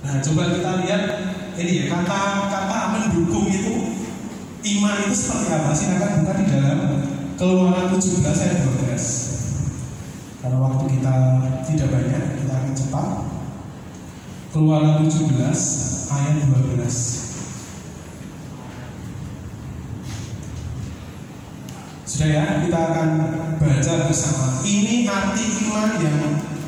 Nah, coba kita lihat ini ya, kata mendukung itu, iman itu seperti apa? Silakan buka di dalam Keluaran 17 ayat 12. Karena waktu kita tidak banyak, kita akan cepat. Keluaran 17 ayat 12. Sudah ya, kita akan baca bersama. Ini arti iman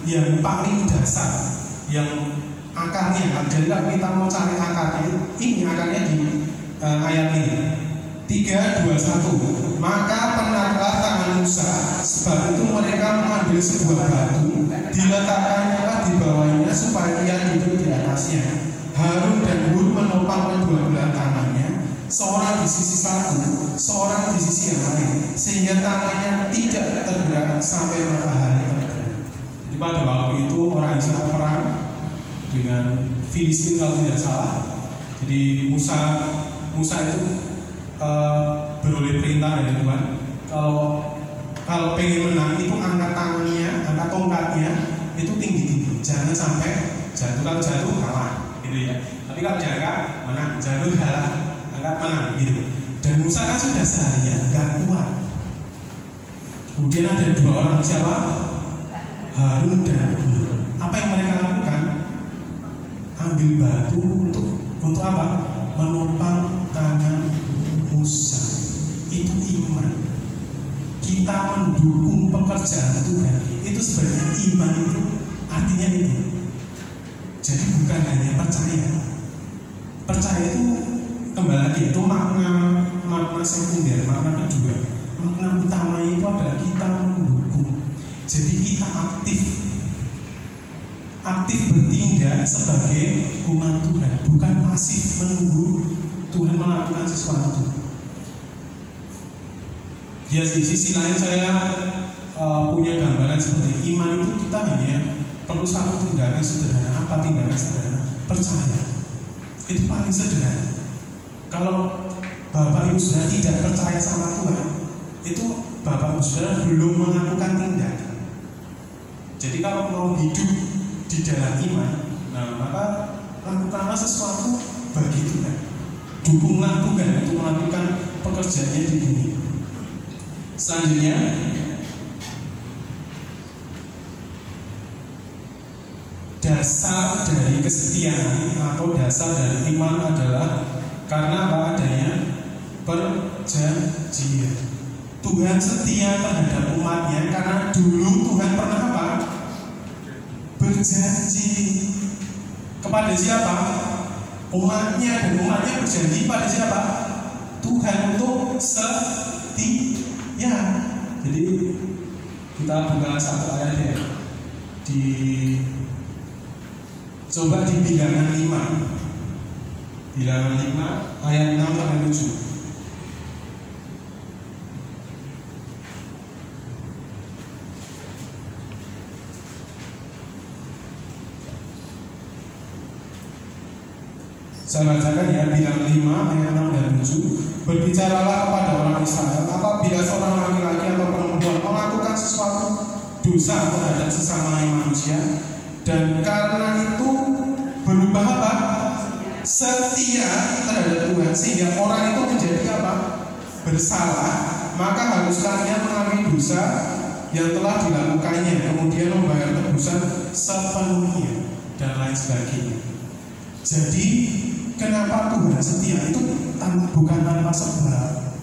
yang paling dasar, yang akarnya. Jadi kalau kita mau cari akarnya, ini akarnya di ayat ini. 3, 2, 1. Maka pernahlah tangan Musa, sebab itu mereka mengambil sebuah batu, diletakkannya di bawahnya supaya ia duduk di atasnya. Harun dan Hur menopang kedua belah tangannya, seorang di sisi satu, seorang di sisi yang lain, sehingga tangannya tidak tergerak sampai matahari terbenam. Jadi pada waktu itu orang Israel perang dengan Filistin kalau tidak salah. Jadi Musa itu beroleh perintah dari Tuhan, kalau pengen menang itu angkat tangannya, angkat tongkatnya itu tinggi-tinggi, jangan sampai jatuh. Kalau jatuh kalah, gitu ya. Tapi kalau jaga menang, jatuh kalah, angkat menang, gitu. Dan Musa kan sudah seharian nggak kuat. Kemudian ada dua orang, siapa? Harun dan Hur. Apa yang mereka lakukan? Ambil batu untuk apa? Menopang tangan Musa. Itu iman. Kita mendukung pekerjaan Tuhan. Itu sebenarnya iman itu artinya itu. Jadi bukan hanya percaya. Percaya itu kembali lagi itu makna sekunder, makna kedua. Makna utama itu adalah kita mendukung. Jadi kita aktif bertindak sebagai umat Tuhan, bukan pasif menunggu Tuhan melakukan sesuatu. Ya, di sisi lain saya punya gambaran seperti iman itu kita hanya perlu satu tindakan sederhana. Apa tindakan sederhana? Percaya. Itu paling sederhana. Kalau Bapak Ibu Saudara tidak percaya sama Tuhan, itu Bapak Ibu Saudara belum melakukan tindakan. Jadi kalau mau hidup di dalam iman, nah maka lakukanlah sesuatu bagi Tuhan. Dukunglah Tuhan untuk melakukan pekerjaannya di bumi. Selanjutnya, dasar dari kesetiaan atau dasar dari iman adalah karena apa adanya perjanjian. Tuhan setia terhadap umatnya karena dulu Tuhan pernah apa? Berjanji kepada siapa? Umatnya, dan umatnya berjanji pada siapa? Tuhan untuk setia. Jadi kita buka satu ayat ya. Coba di Bilangan 5. Bilangan 5 ayat 6 sampai 7. Saya bacakan ya, Bilangan 5 ayat 6 dan 7. Berbicaralah kepada orang Israel, apabila seorang laki-laki atau perempuan melakukan sesuatu dosa terhadap sesama manusia, dan karena itu berubah apa? Setia terhadap Tuhan, sehingga orang itu menjadi apa? Bersalah, maka harus kalian mengambil dosa yang telah dilakukannya, kemudian membayar tebusan sepenuhnya, dan lain sebagainya. Jadi kenapa Tuhan setia itu bukan tanpa sebab.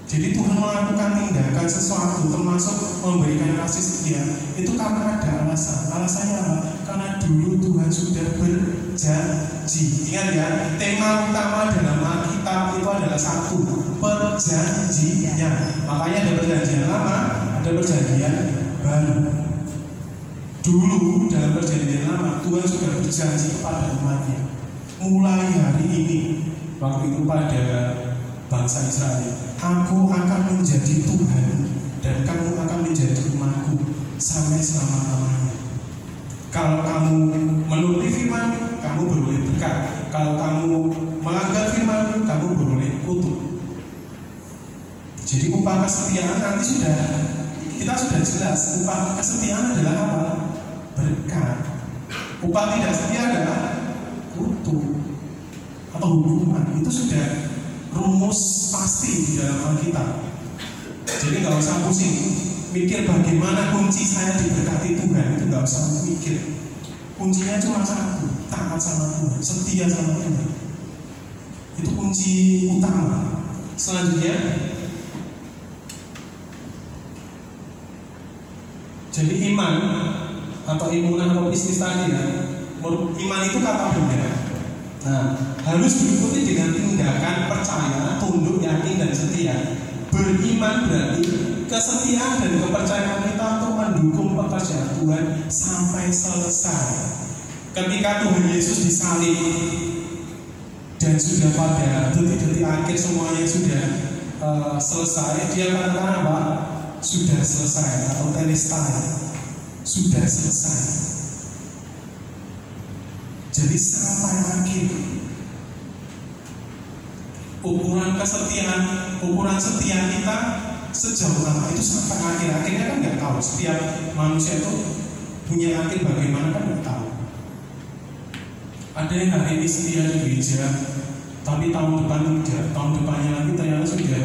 Jadi Tuhan melakukan tindakan sesuatu, termasuk memberikan kasih setia, itu karena ada alasan. Alasannya apa? Karena dulu Tuhan sudah berjanji. Ingat ya, tema utama dalam Alkitab itu adalah satu, perjanjian. Makanya ada perjanjian lama, ada perjanjian baru. Dulu dalam perjanjian lama Tuhan sudah berjanji kepada umatnya, mulai hari ini, waktu itu pada bangsa Israel, aku akan menjadi Tuhan dan kamu akan menjadi umatku sampai selama-lamanya. Kalau kamu menuruti firman, kamu beroleh berkat. Kalau kamu melanggar firman, kamu beroleh kutuk. Jadi upah kesetiaan nanti kita sudah jelas. Upah kesetiaan adalah apa? Berkat. Upah tidak setia adalah kutuk atau hukuman. Itu sudah rumus pasti di dalam Alkitab. Jadi nggak usah pusing mikir bagaimana kunci saya diberkati Tuhan, itu nggak usah mikir. Kuncinya cuma satu, taat sama Tuhan, setia sama Tuhan. Itu kunci utama. Selanjutnya, jadi iman atau imunan atau bisnis tadi ya, iman itu kata benda. Nah, harus diikuti dengan tindakan percaya, tunduk, yakin, dan setia. Beriman berarti kesetiaan dan kepercayaan kita untuk mendukung pekerjaan Tuhan sampai selesai. Ketika Tuhan Yesus disalib dan sudah pada detik-detik akhir semuanya sudah selesai, dia katakan apa? Sudah selesai atau telestai, sudah selesai. Jadi sampai akhir. Ukuran kesetiaan, ukuran setia kita sejauh apa itu sampai akhir. Akhirnya kan nggak tahu. Setiap manusia itu punya akhir bagaimana kan nggak tahu. Ada yang hari ini setia di gereja, tapi tahun depan tidak. Tahun depannya lagi ternyata sudah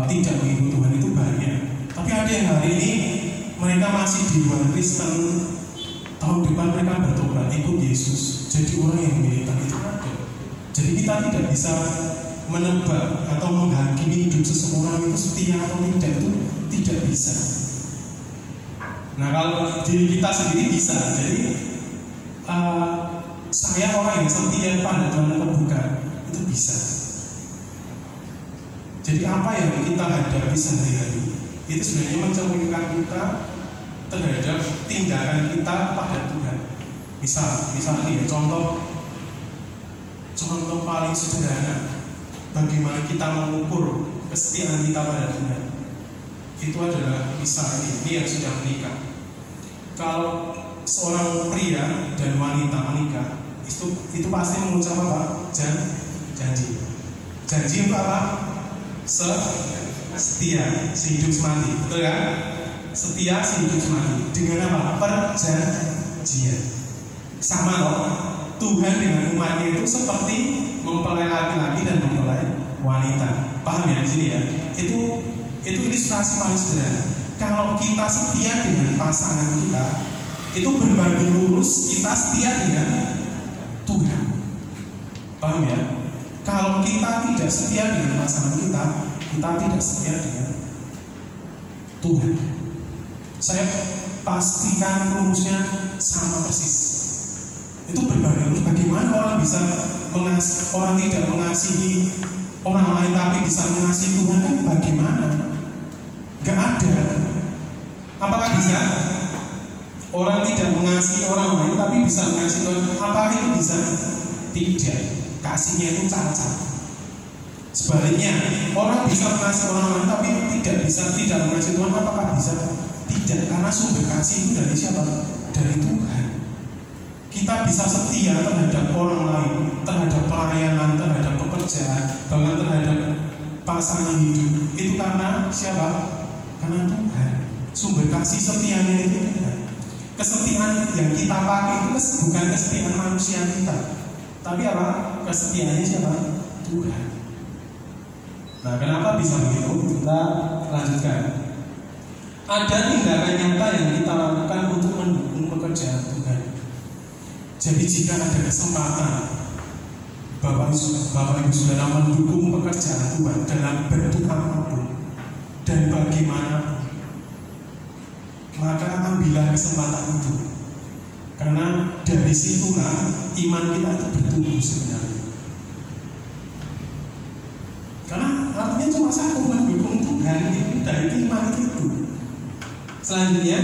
tidak mengikut Tuhan, itu banyak. Tapi ada yang hari ini mereka masih di luar Kristen, tahun depan mereka bertobat ikut Yesus, jadi orang yang militan itu ada. Jadi kita tidak bisa menebak atau menghakimi hidup seseorang itu setia atau tidak, itu tidak bisa. Nah, kalau diri kita sendiri bisa. Jadi saya orang yang setia pada Tuhan atau bukan, itu bisa. Jadi apa yang kita hadapi sehari-hari itu sebenarnya mencerminkan kita terhadap tindakan kita pada Tuhan. Misal nih, contoh paling sederhana, bagaimana kita mengukur kesetiaan kita pada Tuhan. Itu adalah misal ini yang sudah menikah. Kalau seorang pria dan wanita menikah, itu pasti mengucap apa? Janji. Janji untuk apa? Setia, sehidup semati, betul kan? Setia, sehidup semati. Dengan apa? Perjanjian. Sama loh. Tuhan dengan umatnya itu seperti mempelai laki-laki dan mempelai wanita. Paham ya di sini ya? Itu ilustrasi paling sederhana. Kalau kita setia dengan pasangan kita, itu berbanding lurus kita setia dengan Tuhan. Paham ya? Kalau kita tidak setia dengan pasangan kita tidak setia dengan Tuhan. Saya pastikan rumusnya sama persis. Itu berbanding lurus. Bagaimana orang bisa orang tidak mengasihi orang lain tapi bisa mengasihi Tuhan, kan bagaimana? Gak ada. Apakah bisa? Orang tidak mengasihi orang lain tapi bisa mengasihi Tuhan, apakah itu bisa? Tidak. Kasihnya itu cacat. Sebaliknya, orang bisa mengasihi orang lain tapi tidak mengasihi Tuhan, apakah bisa? Tidak, karena sumber kasih itu dari siapa? Dari Tuhan. Kita bisa setia terhadap orang lain, terhadap pelayanan, terhadap pekerjaan, bahkan terhadap pasangan hidup. Itu karena siapa? Karena Tuhan. Sumber kasih setianya itu Tuhan. Kesetiaan yang kita pakai itu bukan kesetiaan manusia kita, tapi apa? Kesetiaannya siapa? Tuhan. Nah, kenapa bisa begitu? Kita lanjutkan. Ada tindakan nyata yang kita lakukan untuk mendukung pekerjaan Tuhan. Jadi jika ada kesempatan Bapak Ibu Saudara mendukung pekerjaan Tuhan dalam bentuk apapun dan bagaimana, maka ambillah kesempatan itu. Karena dari situlah iman kita itu bertumbuh sebenarnya. Karena artinya cuma satu, mendukung Tuhan itu dari iman itu. Selanjutnya,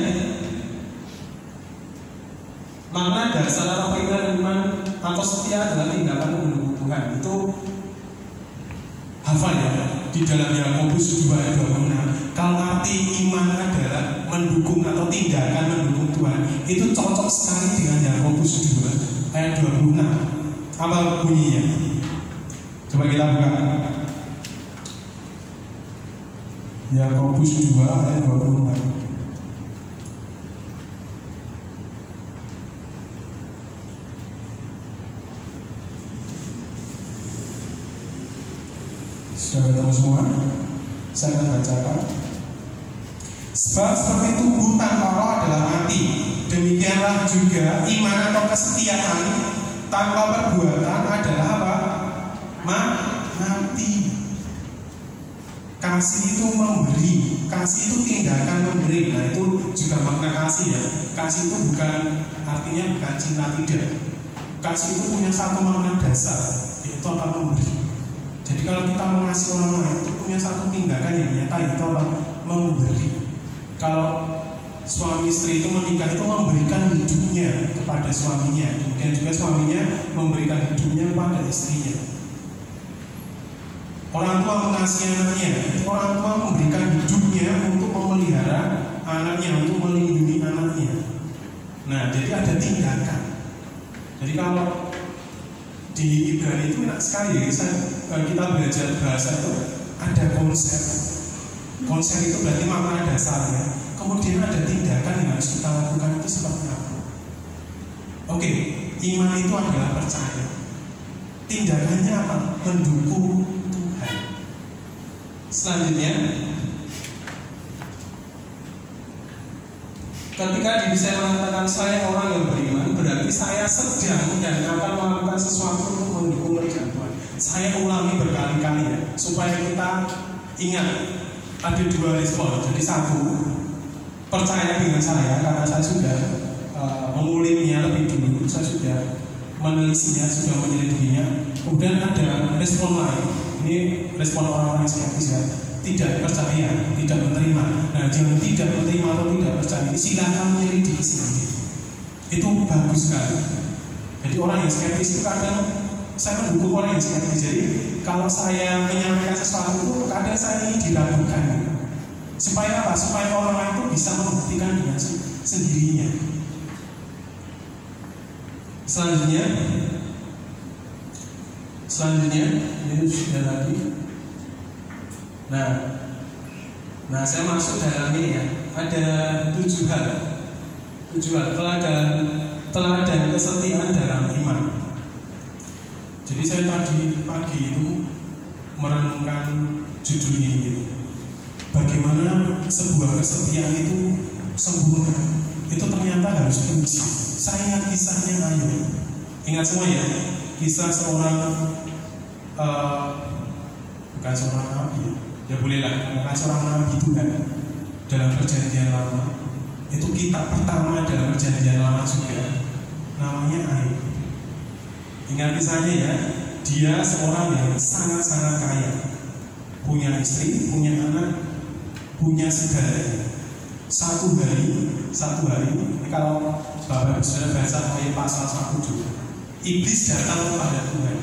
makna dasar atau keinginan iman atau setia adalah tindakan mendukung Tuhan. Itu hafal ya, di dalam Yakobus 2 ayat 26. Kalau arti iman adalah mendukung atau tindakan mendukung Tuhan, itu cocok sekali dengan Yakobus 2 ayat 26. Apa bunyinya? Coba kita buka. Yakobus 2 ayat 26. Sudah ketemu semua? Saya akan bacakan. Sebab seperti tubuh tanpa roh adalah mati, demikianlah juga iman atau kesetiaan tanpa perbuatan adalah apa? Mati. Kasih itu memberi, kasih itu tindakan memberi. Nah itu juga makna kasih ya. Kasih itu bukan artinya bukan cinta, tidak. Kasih itu punya satu makna dasar, yaitu apa? Memberi. Jadi kalau kita mengasihi orang lain itu punya satu tindakan yang nyata, yaitu apa? Memberi. Kalau suami istri itu menikah itu memberikan hidupnya kepada suaminya, kemudian juga suaminya memberikan hidupnya kepada istrinya. Orang tua mengasihi anaknya, orang tua memberikan hidupnya untuk memelihara anaknya, untuk melindungi anaknya. Nah, jadi ada tindakan. Jadi kalau di Ibrani itu enak sekali, kita belajar bahasa itu ada konsep. Konsep itu berarti makna dasarnya. Kemudian ada tindakan yang harus kita lakukan itu seperti apa? Oke, iman itu adalah percaya. Tindakannya apa? Mendukung Tuhan. Selanjutnya, ketika diri saya mengatakan saya orang yang beriman, berarti saya sedang dan akan melakukan sesuatu untuk mendukung kerjaan Tuhan. Saya ulangi berkali-kali ya, supaya kita ingat ada dua respon. Jadi satu, percaya dengan saya karena saya sudah menguliknya lebih dulu, saya sudah menelitinya, sudah menyelidikinya. Kemudian ada respon lain. Ini respon orang-orang yang skeptis ya, tidak percaya, tidak menerima. Nah, jangan tidak menerima atau tidak percaya, silakan menyelidiki sendiri. Itu bagus sekali. Jadi orang yang skeptis itu kadang saya mendukung orang yang skeptis. Jadi kalau saya menyampaikan sesuatu itu kadang saya ini diragukan. Supaya apa? Supaya orang lain itu bisa membuktikan dengan sendirinya. Selanjutnya ini sudah lagi. Nah, saya masuk dalam ini ya. Ada 7 hal. Teladan kesetiaan dalam iman. Jadi saya tadi pagi itu merenungkan judul ini. Bagaimana sebuah kesetiaan itu sempurna. Itu ternyata harus diuji. Saya ingat kisahnya Ayub. Ingat semua ya. Kisah seorang bukan seorang nabi ya bolehlah, bukan seorang nabi Tuhan dalam perjanjian lama. Itu kitab pertama dalam perjanjian lama juga, namanya Ayub. Ingat kisahnya ya. Dia seorang yang sangat-sangat kaya, punya istri, punya anak, punya segalanya. Satu hari ini kalau Bapak sudah baca ayat pasal 1 juga, iblis datang kepada Tuhan.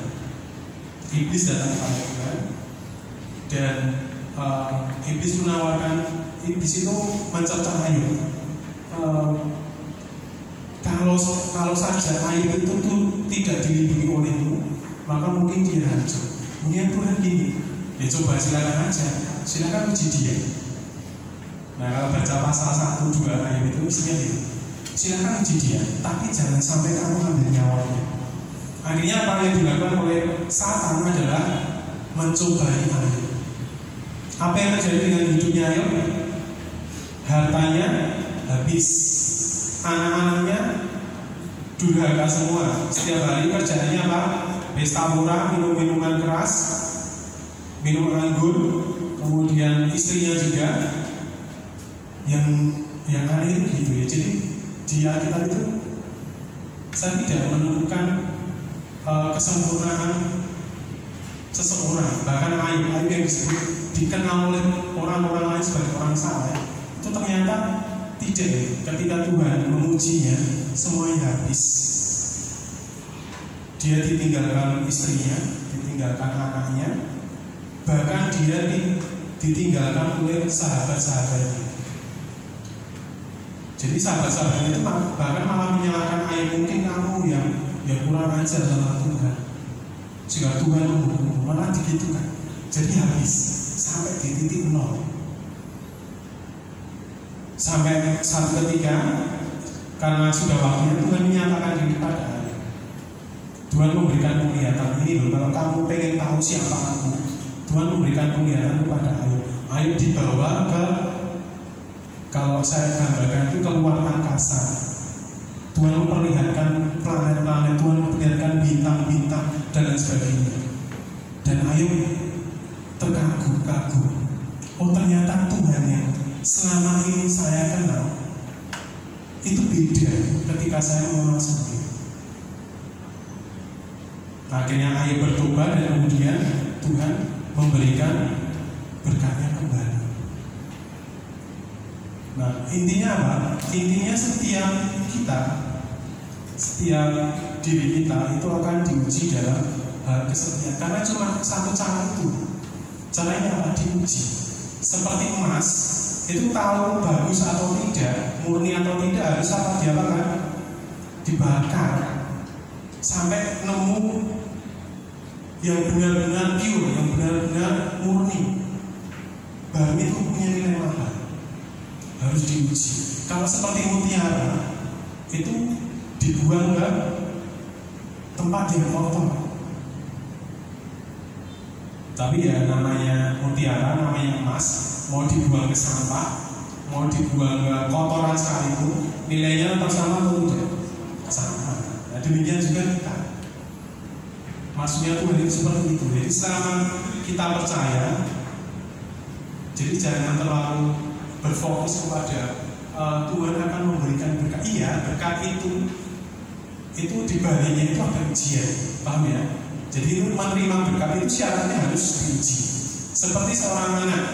Dan iblis menawarkan, iblis itu mencercah Ayub. Kalau saja Ayub itu tuh tidak dilindungi olehmu, maka mungkin dia hancur. Kemudian Tuhan gini, ya coba silakan aja, silakan uji dia. Nah, kalau baca pasal 1-2 Ayub itu isinya gitu, silakan uji dia, tapi jangan sampai kamu ambil nyawanya. Akhirnya apa yang dilakukan oleh Satan adalah mencobai Ayub. Apa yang terjadi dengan hidupnya Ayub? Hartanya habis, anak-anaknya durhaka semua. Setiap hari kerjaannya apa? Pesta pora, minum minuman keras, minum anggur, kemudian istrinya juga yang aneh itu gitu ya. Jadi di Alkitab itu saya tidak menemukan kesempurnaan seseorang. Bahkan Ayub yang disebut dikenal oleh orang-orang lain sebagai orang saleh, itu ternyata tidak ya. Ketika Tuhan mengujinya, semuanya habis. Dia ditinggalkan istrinya, ditinggalkan anaknya, bahkan dia ditinggalkan oleh sahabat-sahabatnya. Jadi sahabat-sahabatnya itu bahkan malah menyalahkan Ayub, mungkin kamu yang kurang ajar sama Tuhan, jika Tuhan menghukum, malah digitukan. Jadi habis sampai di titik nol. Sampai satu ketika, karena sudah waktunya Tuhan menyatakan diri pada Ayub. Tuhan memberikan penglihatan ini loh, kalau kamu pengen tahu siapa aku, Tuhan memberikan penglihatan kepada Ayub. Ayub dibawa ke, kalau saya gambarkan itu, keluar angkasa. Tuhan memperlihatkan planet-planet, Tuhan memperlihatkan bintang-bintang dan lain sebagainya. Dan Ayub terkagum-kagum. Oh, ternyata Tuhan yang selama ini saya kenal itu beda ketika saya memasuki. Akhirnya Ayub bertobat dan kemudian Tuhan memberikan berkatnya kembali. Nah, intinya apa? Intinya setiap diri kita itu akan diuji dalam hal kesetiaan. Karena cuma satu cara itu. Caranya apa? Diuji. Seperti emas, itu tahu bagus atau tidak, murni atau tidak, harus apa? Diapakan? Dibakar sampai nemu yang benar-benar pure, yang benar-benar murni. Baru itu punya nilai mahal. Harus diuji. Kalau seperti mutiara, itu dibuang ke tempat yang kotor. Tapi ya namanya mutiara, namanya emas, mau dibuang ke sampah, mau dibuang ke kotoran sekalipun, nilainya tetap sama atau tidak? Sama. Nah, demikian juga kita. Maksudnya Tuhan itu seperti itu. Jadi selama kita percaya, jadi jangan terlalu berfokus kepada Tuhan akan memberikan berkat. Iya, berkat itu dibaliknya itu ada ujian, paham ya? Jadi itu menerima berkat itu syaratnya harus diuji. Seperti seorang anak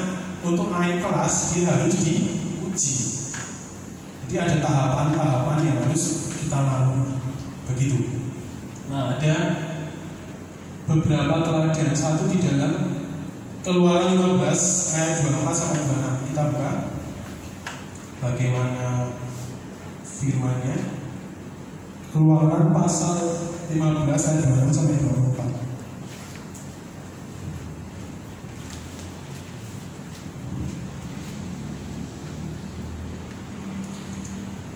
untuk naik kelas dia harus diuji. Jadi ada tahapan-tahapan yang harus kita lalui. Begitu. Nah, ada beberapa teladan. Satu di dalam Keluaran 15 ayat 24 sampai 26. Kita buka bagaimana firman-Nya. Keluaran pasal 15 ayat 26 sampai 24.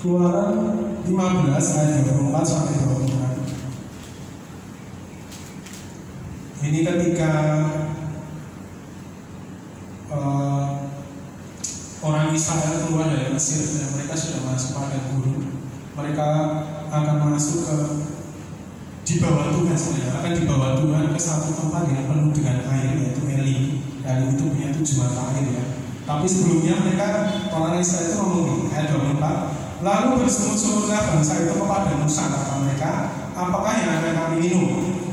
Keluaran 15 ayat 24 sampai 26. Ini ketika orang Israel keluar dari Mesir dan mereka sudah masuk pada gurun. Mereka akan masuk ke di bawah Tuhan sebenarnya, akan dibawa Tuhan ke satu tempat yang penuh dengan air, yaitu Eli. Dan itu punya 7 mata air ya. Tapi sebelumnya mereka orang Israel itu ngomong ayat 24, lalu berseru-serulah bangsa itu kepada Musa, kata mereka, apakah yang akan kami minum?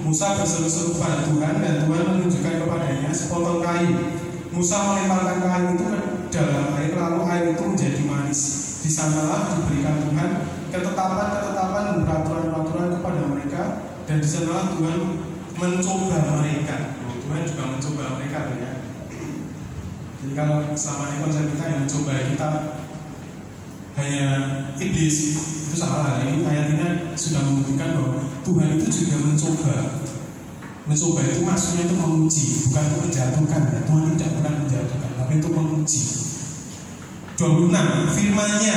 Musa berseru-seru kepada Tuhan dan Tuhan menunjukkan kepadanya sepotong kayu. Musa melemparkan kayu itu ke dalam air, lalu air itu menjadi manis. Di sanalah diberikan Tuhan ketetapan-ketetapan dan peraturan-peraturan kepada mereka, dan di sanalah Tuhan mencoba mereka. Tuhan juga mencoba mereka ya. Jadi kalau selama ini konsep kita yang mencoba kita hanya iblis, itu salah. Ini ayat ini sudah membuktikan bahwa Tuhan itu juga mencoba. Mencoba itu maksudnya itu menguji, bukan menjatuhkan ya. Tuhan tidak pernah menjatuhkan, tapi itu menguji. 26 firman-Nya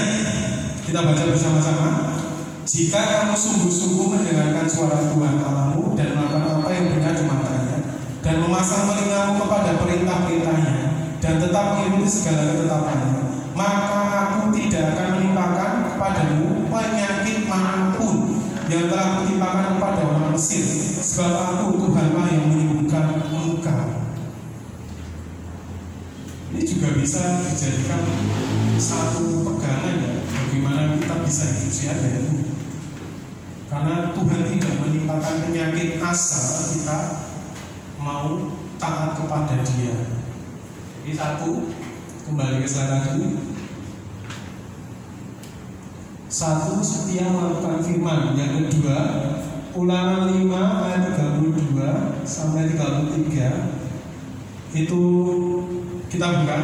kita baca bersama-sama. Jika kamu sungguh-sungguh mendengarkan suara Tuhan Allahmu dan melakukan apa yang benar di matanya, dan memasang telingamu kepada perintah-perintahnya, dan tetap mengikuti segala ketetapannya, maka aku tidak akan menimpakan kepadamu penyakit manapun yang telah kutimpakan kepada orang Mesir, sebab aku Tuhanlah yang menyembuhkan engkau. Ini juga bisa dijadikan satu pegangan ya, bagaimana kita bisa hidup sehat dan itu. Karena Tuhan tidak menimpakan penyakit asal kita mau taat kepada Dia. Jadi satu, kembali ke slide tadi. Satu, setia melakukan firman. Yang kedua, Ulangan 5 ayat 32 sampai 33. Itu kita buka.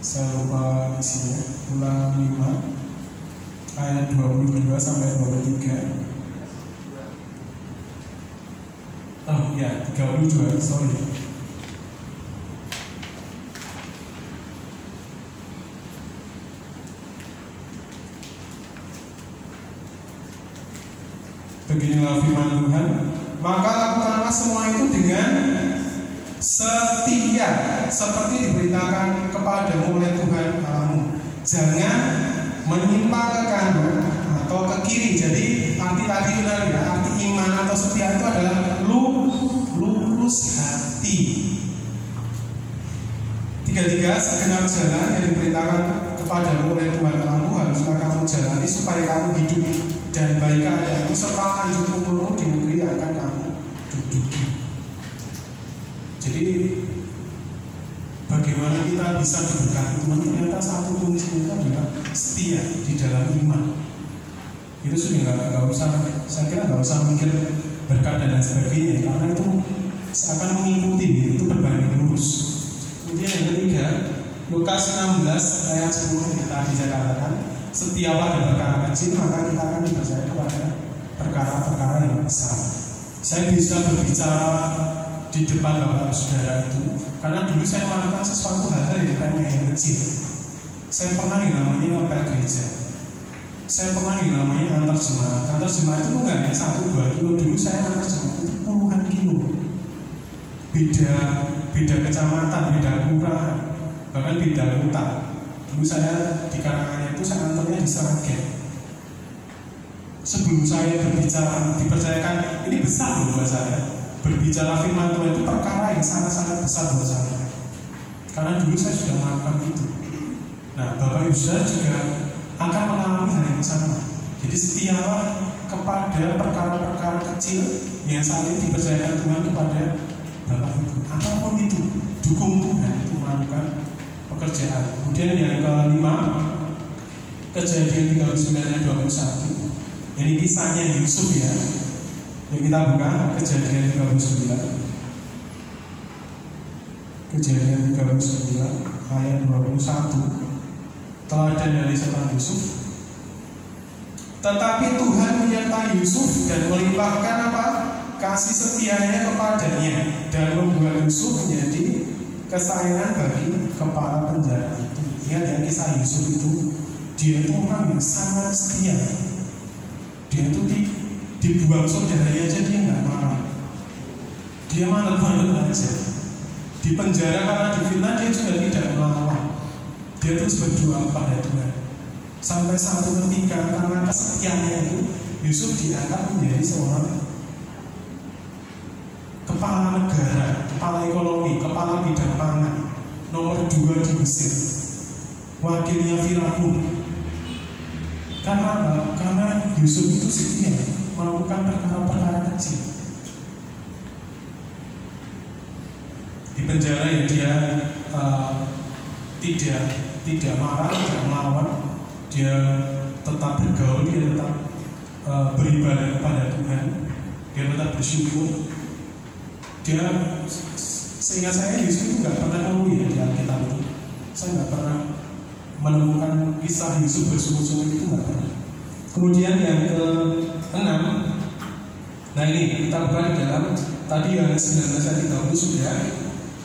Saya lupa isinya. Ulangan 5 ayat 22 sampai 23. Oh ya, 32, sorry. Beginilah firman Tuhan. Maka lakukanlah semua itu dengan setia, seperti diberitakan kepadamu oleh Tuhan Allahmu. Jangan menyimpang ke kanan atau ke kiri. Jadi arti tadi benar ya, arti iman atau setia itu adalah lurus hati. Tiga-tiga segenap jalan yang diberitakan kepadamu oleh Tuhan Allahmu haruslah kamu jalani supaya kamu hidup dan baik keadaanmu serta lanjut umurmu di negeri yang akan kamu duduki. Jadi bagaimana kita bisa diberkati Tuhan? Ternyata satu kuncinya adalah setia di dalam iman. Itu sudah nggak usah, saya kira nggak usah mikir berkat dan sebagainya, karena itu akan mengikuti, itu berbanding lurus. Kemudian yang ketiga, Lukas 16 ayat 10 yang tadi saya katakan, setiap ada perkara kecil maka kita akan dipercaya kepada perkara-perkara yang besar. Saya bisa berbicara di depan bapak saudara itu karena dulu saya melakukan sesuatu hal yang remeh yang kecil. Saya pernah yang namanya ngapel gereja. Saya pernah yang namanya antar jemaat. Antar jemaat itu bukan hanya 1-2 kilo. Dulu saya antar jemaat itu puluhan kilo. Beda kecamatan, beda kelurahan, bahkan beda kota. Dulu saya di Karanganyar itu saya antarnya di Sragen. Sebelum saya berbicara, dipercayakan ini besar loh buat saya. Berbicara firman Tuhan itu perkara yang sangat-sangat besar buat saya. Karena dulu saya sudah melakukan itu. Nah, Bapak Ibu saudara juga akan mengalami hal yang sama. Jadi setialah kepada perkara-perkara kecil yang saat ini dipercayakan Tuhan kepada Bapak Ibu. Apapun itu, dukung Tuhan itu melakukan pekerjaan. Kemudian yang kelima, Kejadian 39 ayat 21. Ini kisahnya Yusuf ya. Yang kita buka Kejadian 39. Kejadian 39 ayat 21. Teladan dari seorang Yusuf. Tetapi Tuhan menyertai Yusuf dan melimpahkan apa? Kasih setianya kepadanya dan membuat Yusuf menjadi kesayangan bagi kepala penjara itu. Ingat ya, kisah Yusuf itu, dia itu orang yang sangat setia. Dia itu dibuang saudaranya aja dia nggak marah. Dia malu-malu aja. Di penjara karena difitnah dia juga tidak melawan. Dia terus berdoa kepada Tuhan. Sampai satu ketika karena kesetiaannya itu, Yusuf diangkat menjadi seorang kepala negara, kepala ekonomi, kepala bidang pangan, nomor 2 di Mesir, wakilnya Firaun. Karena apa? Karena Yusuf itu setia melakukan perkara-perkara kecil. Di penjara ya dia tidak marah, tidak melawan, dia tetap bergaul, dia tetap beribadah kepada Tuhan, dia tetap bersyukur. Dia, sehingga saya Yusuf itu nggak pernah tahu ya di Alkitab itu. Saya nggak pernah menemukan kisah Yusuf bersungut-sungut itu, nggak pernah. Kemudian yang ke-6, nah ini kita buka di dalam tadi yang 19 ayat 30 sudah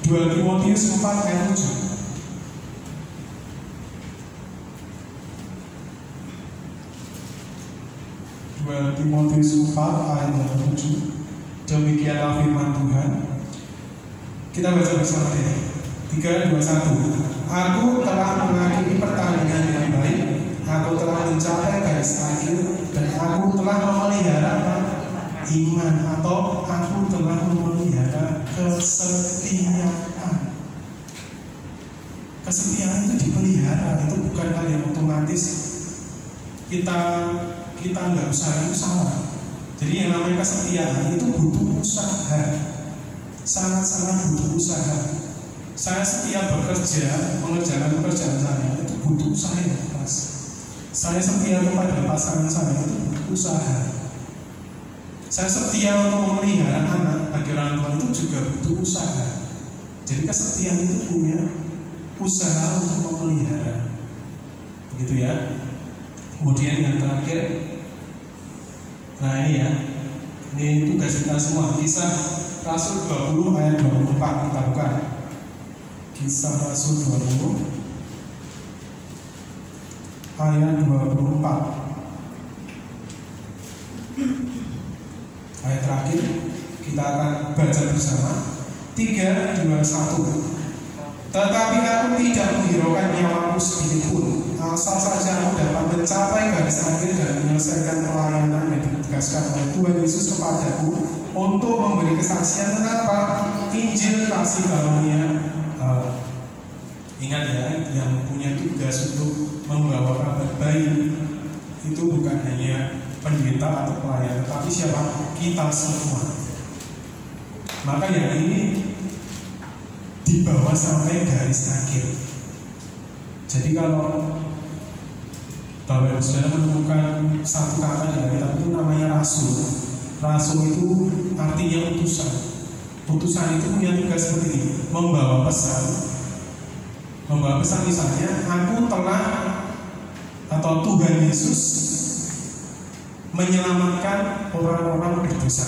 2 Timotius 4 ayat 7. 2 Timotius 4 ayat 7. Demikianlah firman Tuhan. Kita baca bersama ya. 3, 2, 1. Aku telah mengakhiri pertandingan yang baik. Aku telah mencapai garis akhir dan aku telah memelihara iman atau aku telah memelihara kesetiaan. Kesetiaan itu dipelihara, itu bukan hal yang otomatis. Kita nggak usaha itu salah. Jadi yang namanya kesetiaan itu butuh usaha, sangat-sangat butuh usaha. Saya setia bekerja, mengerjakan pekerjaan saya itu butuh usaha yang keras. Saya setia kepada pasangan saya itu butuh usaha. Saya setia untuk memelihara anak bagi orang tua itu juga butuh usaha. Jadi kesetiaan itu punya usaha untuk memelihara. Begitu ya. Kemudian yang terakhir, nah ini ya, ini tugas kita semua. Kisah Rasul 20 ayat 24 kita buka. Kisah Rasul 20 ayat 24. Ayat terakhir. Kita akan baca bersama. 3, 2, 1. Tetapi aku tidak menghiraukan nyawaku sedikit pun, asal saja aku dapat mencapai garis akhir dan menyelesaikan pelayanan yang ditugaskan oleh Tuhan Yesus kepadaku untuk memberi kesaksian tentang Injil kasih karunia Allah. Ingat ya, yang punya tugas untuk membawa kabar baik itu bukan hanya pendeta atau pelayan, tetapi siapa? Kita semua. Maka yang ini dibawa sampai garis akhir. Jadi kalau Bapak Ibu Saudara menemukan satu kata di Alkitab itu namanya rasul. Rasul itu artinya utusan. Utusan itu punya tugas seperti ini, membawa pesan. Membawa pesan misalnya, aku telah atau Tuhan Yesus menyelamatkan orang-orang berdosa.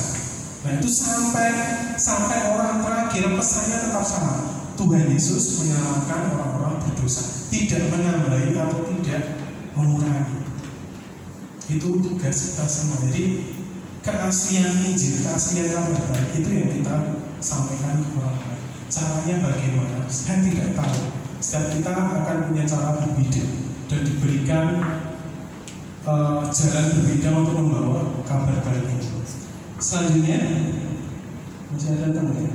Nah itu sampai orang terakhir pesannya tetap sama. Tuhan Yesus menyelamatkan orang-orang berdosa, tidak menambahi atau tidak mengurangi. Itu tugas kita semua. Jadi keaslian Injil, keaslian kabar baik itu yang kita sampaikan ke orang lain. Caranya bagaimana? Saya tidak tahu. Setiap kita akan punya cara berbeda dan diberikan jalan berbeda untuk membawa kabar baik itu. Selanjutnya masih ada teman ya?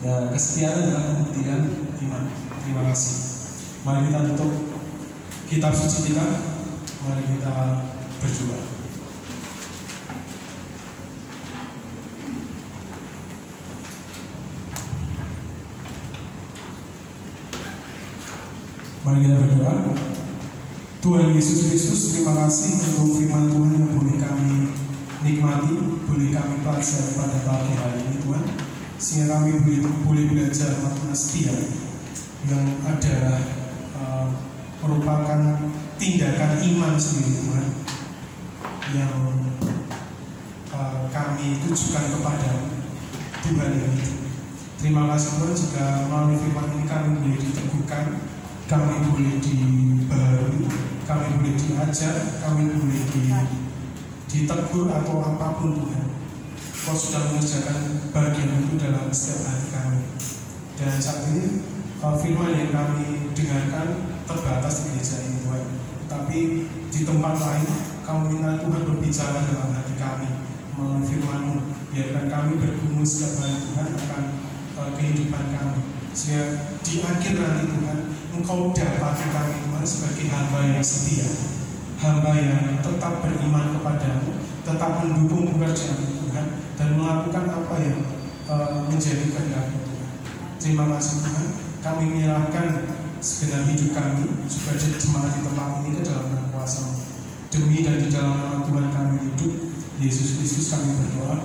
Ya, kesetiaan adalah pembuktian iman. Terima kasih. Mari kita tutup kitab suci kita. Mari kita berdoa. Mari kita berdoa. Tuhan Yesus Kristus, terima kasih untuk firman Tuhan yang boleh kami nikmati, boleh kami pelajari pada pagi hari ini Tuhan, sehingga kami boleh belajar makna setia yang adalah merupakan tindakan iman sendiri Tuhan, yang kami tujukan kepada Tuhan yang itu. Terima kasih Tuhan, jika melalui firman ini kami boleh diteguhkan, kami boleh dibaharui, kami boleh diajar, kami boleh ditegur atau apapun Tuhan. Kau sudah mengerjakan bagian itu dalam setiap hati kami. Dan saat ini firman yang kami dengarkan terbatas di gereja ini Tuhan. Tapi di tempat lain kami minta Tuhan berbicara dalam hati kami melalui firman-Mu. Biarkan kami bergumul setiap hari Tuhan akan kehidupan kami. Sehingga di akhir nanti Tuhan, Engkau dapati kami Tuhan sebagai hamba yang setia, hamba yang tetap beriman kepadamu, tetap mendukung pekerjaan Tuhan, dan melakukan apa yang menjadi kehendak-Mu Tuhan. Terima kasih Tuhan, kami menyerahkan segenap hidup kami sebagai jemaat di tempat ini ke dalam nama kuasa-Mu. Demi dan di dalam nama Tuhan kami hidup, Yesus Kristus kami berdoa.